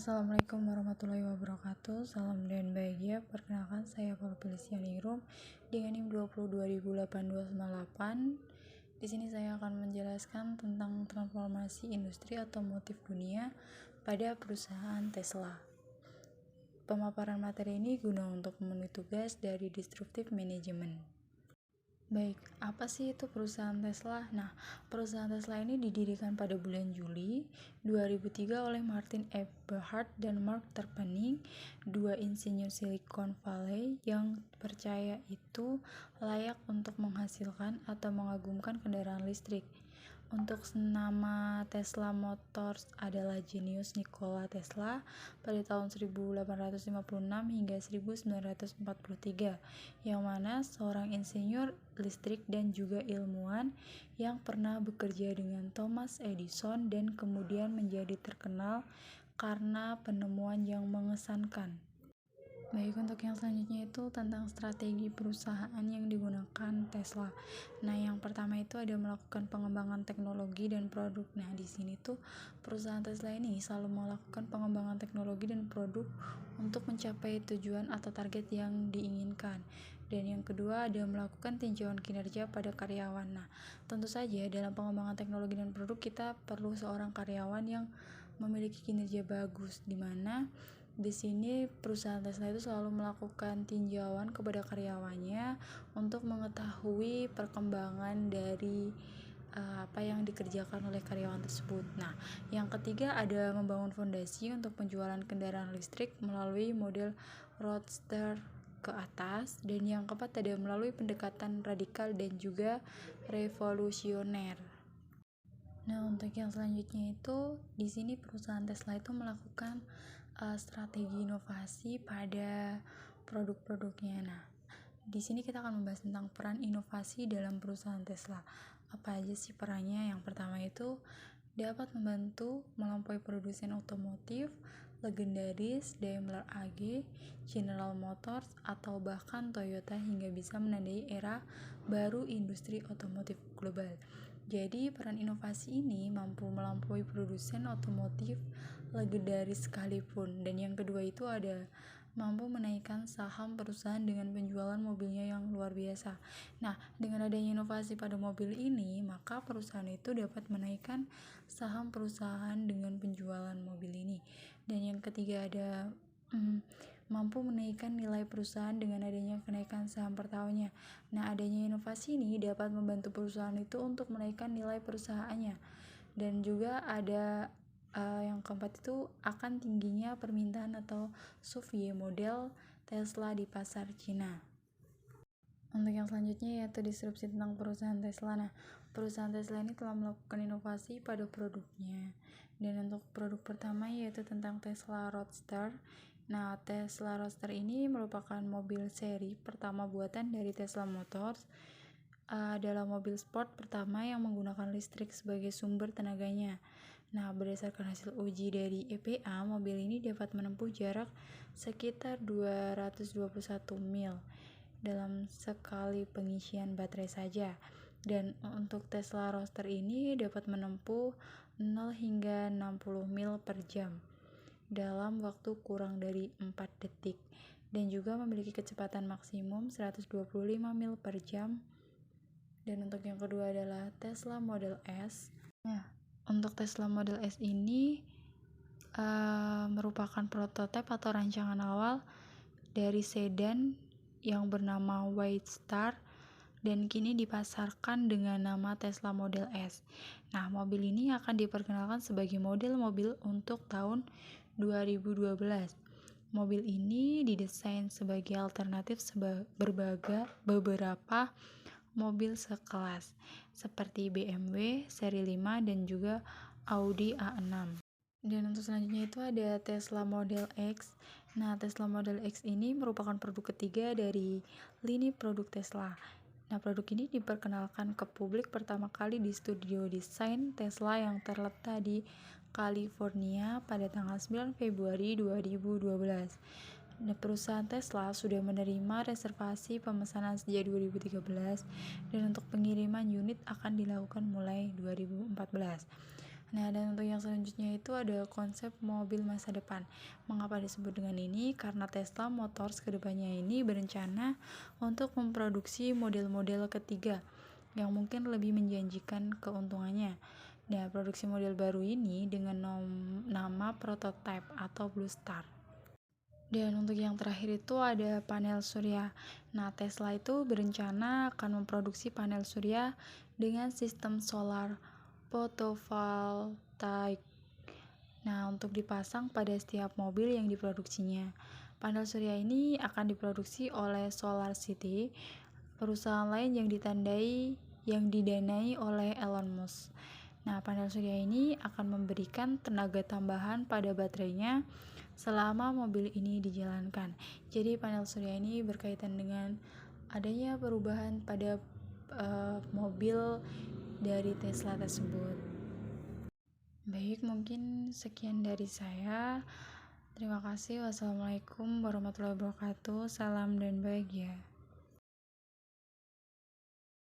Assalamualaikum warahmatullahi wabarakatuh. Salam dan bahagia. Perkenalkan, saya Feliciana Ningrum dengan NIM 20202828. Di sini saya akan menjelaskan tentang transformasi industri otomotif dunia pada perusahaan Tesla. Pemaparan materi ini guna untuk memenuhi tugas dari Disruptive Management. Baik, apa sih itu perusahaan Tesla? Nah, perusahaan Tesla ini didirikan pada bulan Juli 2003 oleh Martin Eberhard dan Mark Tarpenning, dua insinyur Silicon Valley yang percaya itu layak untuk menghasilkan atau mengagumkan kendaraan listrik. Untuk nama Tesla Motors adalah jenius Nikola Tesla pada tahun 1856 hingga 1943, yang mana seorang insinyur listrik dan juga ilmuwan yang pernah bekerja dengan Thomas Edison dan kemudian menjadi terkenal karena penemuan yang mengesankan. Baik, untuk yang selanjutnya itu tentang strategi perusahaan yang digunakan Tesla. Nah, yang pertama itu ada melakukan pengembangan teknologi dan produk. Nah, di sini tuh perusahaan Tesla ini selalu melakukan pengembangan teknologi dan produk untuk mencapai tujuan atau target yang diinginkan. Dan yang kedua ada melakukan tinjauan kinerja pada karyawan. Nah, tentu saja dalam pengembangan teknologi dan produk kita perlu seorang karyawan yang memiliki kinerja bagus, di mana di sini perusahaan Tesla itu selalu melakukan tinjauan kepada karyawannya untuk mengetahui perkembangan dari apa yang dikerjakan oleh karyawan tersebut. Nah, yang ketiga ada membangun fondasi untuk penjualan kendaraan listrik melalui model Roadster ke atas, dan yang keempat ada melalui pendekatan radikal dan juga revolusioner. Nah, untuk yang selanjutnya itu di sini perusahaan Tesla itu melakukan strategi inovasi pada produk-produknya. Nah, di sini kita akan membahas tentang peran inovasi dalam perusahaan Tesla. Apa aja sih perannya? Yang pertama itu dapat membantu melampaui produsen otomotif legendaris Daimler AG, General Motors, atau bahkan Toyota hingga bisa menandai era baru industri otomotif global. Jadi, peran inovasi ini mampu melampaui produsen otomotif legendaris sekalipun. Dan yang kedua itu ada mampu menaikkan saham perusahaan dengan penjualan mobilnya yang luar biasa. Nah, dengan adanya inovasi pada mobil ini, maka perusahaan itu dapat menaikkan saham perusahaan dengan penjualan mobil ini. Dan yang ketiga ada mampu menaikkan nilai perusahaan dengan adanya kenaikan saham per tahunnya. Nah, adanya inovasi ini dapat membantu perusahaan itu untuk menaikkan nilai perusahaannya. Dan juga ada yang keempat itu akan tingginya permintaan atau SUV model Tesla di pasar Cina. Untuk yang selanjutnya yaitu disrupsi tentang perusahaan Tesla. Nah, perusahaan Tesla ini telah melakukan inovasi pada produknya. Dan untuk produk pertama yaitu tentang Tesla Roadster. Nah, Tesla Roadster ini merupakan mobil seri pertama buatan dari Tesla Motors. Adalah mobil sport pertama yang menggunakan listrik sebagai sumber tenaganya. Nah, berdasarkan hasil uji dari EPA, mobil ini dapat menempuh jarak sekitar 221 mil dalam sekali pengisian baterai saja. Dan untuk Tesla Roadster ini dapat menempuh 0 hingga 60 mil per jam dalam waktu kurang dari 4 detik, dan juga memiliki kecepatan maksimum 125 mil per jam. Dan untuk yang kedua adalah Tesla Model S. Nah, untuk Tesla Model S ini merupakan prototipe atau rancangan awal dari sedan yang bernama White Star dan kini dipasarkan dengan nama Tesla Model S. Nah, mobil ini akan diperkenalkan sebagai model mobil untuk tahun 2012. Mobil ini didesain sebagai alternatif beberapa mobil sekelas seperti BMW seri 5 dan juga Audi A6. Dan untuk selanjutnya itu ada Tesla Model X. Nah, Tesla Model X ini merupakan produk ketiga dari lini produk Tesla. Nah, produk ini diperkenalkan ke publik pertama kali di studio desain Tesla yang terletak di California pada tanggal 9 Februari 2012. Nah, perusahaan Tesla sudah menerima reservasi pemesanan sejak 2013 dan untuk pengiriman unit akan dilakukan mulai 2014. Nah, dan untuk yang selanjutnya itu ada konsep mobil masa depan. Mengapa disebut dengan ini? Karena Tesla Motors kedepannya ini berencana untuk memproduksi model-model ketiga yang mungkin lebih menjanjikan keuntungannya. Nah, produksi model baru ini dengan nama prototype atau Blue Star. Dan untuk yang terakhir itu ada panel surya. Nah, Tesla itu berencana akan memproduksi panel surya dengan sistem solar photovoltaik. Nah, untuk dipasang pada setiap mobil yang diproduksinya. Panel surya ini akan diproduksi oleh Solar City, perusahaan lain yang didanai oleh Elon Musk. Nah, panel surya ini akan memberikan tenaga tambahan pada baterainya selama mobil ini dijalankan. Jadi, panel surya ini berkaitan dengan adanya perubahan pada mobil dari Tesla tersebut. Baik, mungkin sekian dari saya. Terima kasih. Wassalamualaikum warahmatullahi wabarakatuh. Salam dan bahagia.